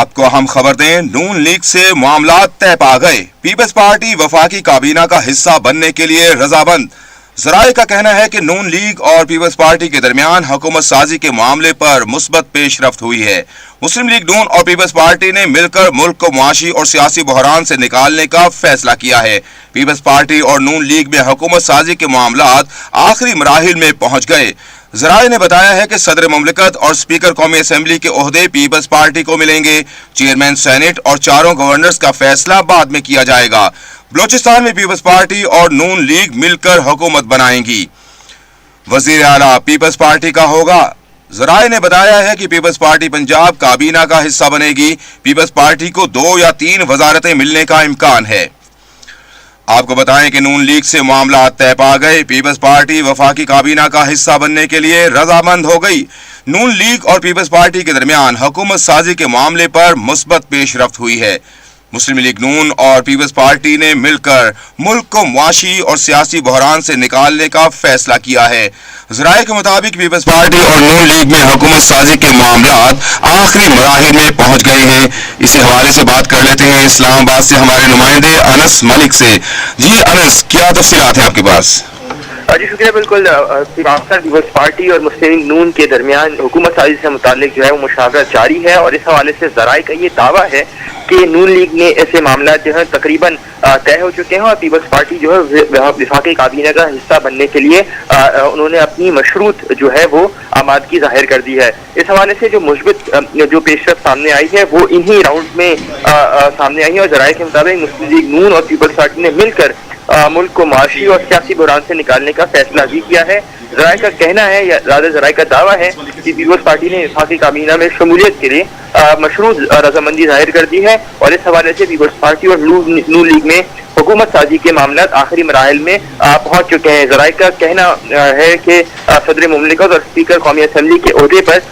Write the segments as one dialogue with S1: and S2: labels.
S1: आपको अहम खबर दें, नून लीग से मामलात तय पा गए। पीपल्स पार्टी वफाकी काबीना का हिस्सा बनने के लिए रजामंद। जराए का कहना है कि नून लीग और पीपल्स पार्टी के दरमियान हुकूमत साजी के मामले पर मुस्बत पेशरफ्त हुई है। मुस्लिम लीग नून और पीपल्स पार्टी ने मिलकर मुल्क को मुआशी और सियासी बहरान से निकालने का फैसला किया है। पीपल्स पार्टी और नून लीग में हुकूमत साजी के मामलात आखिरी मराहिल में पहुंच गए। जराए ने बताया है कि सदर मुमलिकत और स्पीकर कौमी असम्बली के ओहदे पीपल्स पार्टी को मिलेंगे। चेयरमैन सेनेट और चारों गवर्नर्स का फैसला बाद में किया जाएगा। बलोचिस्तान में पीपल्स पार्टी और नून लीग मिलकर हुकूमत बनाएंगी। वजीर आला पीपल्स पार्टी का होगा। जराए ने बताया है कि पीपल्स पार्टी पंजाब काबीना का हिस्सा बनेगी। पीपल्स पार्टी को 2 या 3 वजारतें मिलने का इम्कान है। आपको बताएं कि नून लीग से मामला तय पा गए। पीपल्स पार्टी वफाकी काबीना का हिस्सा बनने के लिए रजामंद हो गई। नून लीग और पीपल्स पार्टी के दरमियान हुकूमत साजी के मामले पर मुस्बत पेशरफ्त हुई है। मुस्लिम लीग नून और पीपल्स पार्टी ने मिलकर मुल्क को मुआशी और सियासी बहरान से निकालने का फैसला किया है। जराए के मुताबिक पीपल्स पार्टी और नून लीग में हुकूमत साजी के मामलात आखिरी मराहिल में पहुंच गए हैं। इसी हवाले से बात कर लेते हैं इस्लामाबाद से हमारे नुमाइंदे अनस मलिक से। जी अनस, क्या तफसीलात हैं आपके पास?
S2: जी शुक्रिया। बिल्कुल, पीपल्स पार्टी और मुस्लिम लीग नून के दरमियान हुकूमत साजी से मुतालिक जो है वो मुशावरत जारी है और इस हवाले से जराए का ये दावा है कि नून लीग में ऐसे मामला जो है तकरीबन तय हो चुके हैं और पीपल्स पार्टी जो है वफाकी काबीना का हिस्सा बनने के लिए उन्होंने अपनी मशरूत जो है वो आमादगी जाहिर कर दी है। इस हवाले से जो मुस्बित जो पेशरफ्त सामने आई है वो इन्हीं राउंड में सामने आई है और जराए के मुताबिक मुस्लिम लीग नून और पीपल्स पार्टी ने मिलकर मुल्क को माशी और सियासी बहरान से निकालने का फैसला भी किया है। जराए का कहना है या ज्यादा जराए का दावा है कि पीपल्स पार्टी ने वफाकी काबीना में शमूलियत के लिए मशरूत रजामंदी जाहिर कर दी है और इस हवाले से पीपल्स पार्टी और नून लीग में हुकूमत साजी के मामला आखिरी मराहिल में पहुंच चुके हैं। जराए का कहना है कि सदर मुमलिकत और स्पीकर कौमी असम्बली के ओहदे पर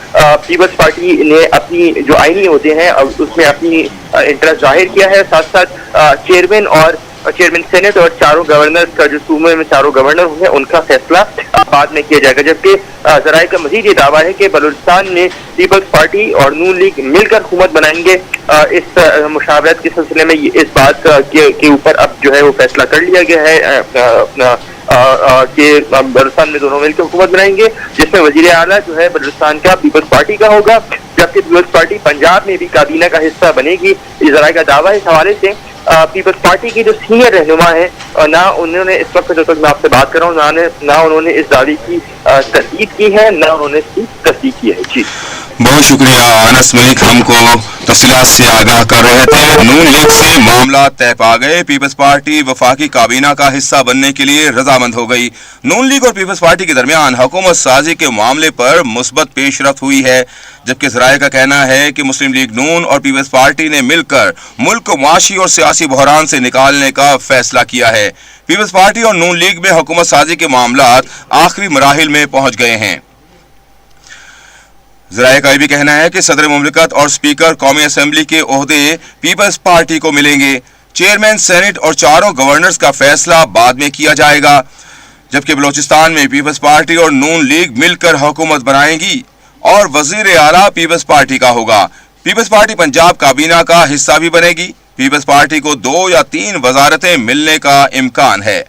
S2: पीपल्स पार्टी ने अपनी जो आईनी ओहदे हैं उसमें अपनी इंटरेस्ट जाहिर किया है। साथ साथ चेयरमैन सेनेट और चारों गवर्नर्स का जो सूबे में चारों गवर्नर हैं उनका फैसला बाद में किया जाएगा। जबकि जराए का मजीद ये दावा है कि बलूचिस्तान में पीपल्स पार्टी और नून लीग मिलकर हुकूमत बनाएंगे। इस मुशावरत के सिलसिले में इस बात के ऊपर अब जो है वो फैसला कर लिया गया है कि बलूचिस्तान में दोनों मिलकर हुकूमत बनाएंगे, जिसमें वजीर आला जो है बलूचिस्तान का पीपल्स पार्टी का होगा, जबकि पीपल्स पार्टी पंजाब में भी काबीना का हिस्सा बनेगी। इस जराए का दावा है। इस हवाले से पीपल्स पार्टी की जो सीनियर रहनुमा है ना उन्होंने इस वक्त जो तक मैं आपसे बात कर रहा हूँ ना उन्होंने इस दावे की तस्दीक की है ना उन्होंने इसकी तस्दीक की है। जी
S1: बहुत शुक्रिया अनस मलिक, हमको तफसीलात से आगाह कर रहे थे। नून लीग से मामला तय पा गए। पीपल्स पार्टी वफाकी काबीना का हिस्सा बनने के लिए रजामंद हो गई। नून लीग और पीपल्स पार्टी के दरमियान हुकूमत साजी के मामले पर मुस्बत पेशरफ्त हुई है। जबकि जराए का कहना है कि मुस्लिम लीग नून और पीपल्स पार्टी ने मिलकर मुल्क को मुआशी और सियासी बहरान से निकालने का फैसला किया है। पीपल्स पार्टी और नून लीग में हुकूमत साजी के मामलात आखिरी मराहिल में पहुंच गए हैं। जराए का भी कहना है कि सदर मुमलिकत और स्पीकर कौमी असम्बली के ओहदे पीपल्स पार्टी को मिलेंगे। चेयरमैन सेनेट और चारों गवर्नर्स का फैसला बाद में किया जाएगा। जबकि बलोचिस्तान में पीपल्स पार्टी और नून लीग मिलकर हुकूमत बनाएंगी और वजीर आला पीपल्स पार्टी का होगा। पीपल्स पार्टी पंजाब काबीना का हिस्सा भी बनेगी। पीपल्स पार्टी को 2 या 3 वजारतें मिलने का इम्कान है।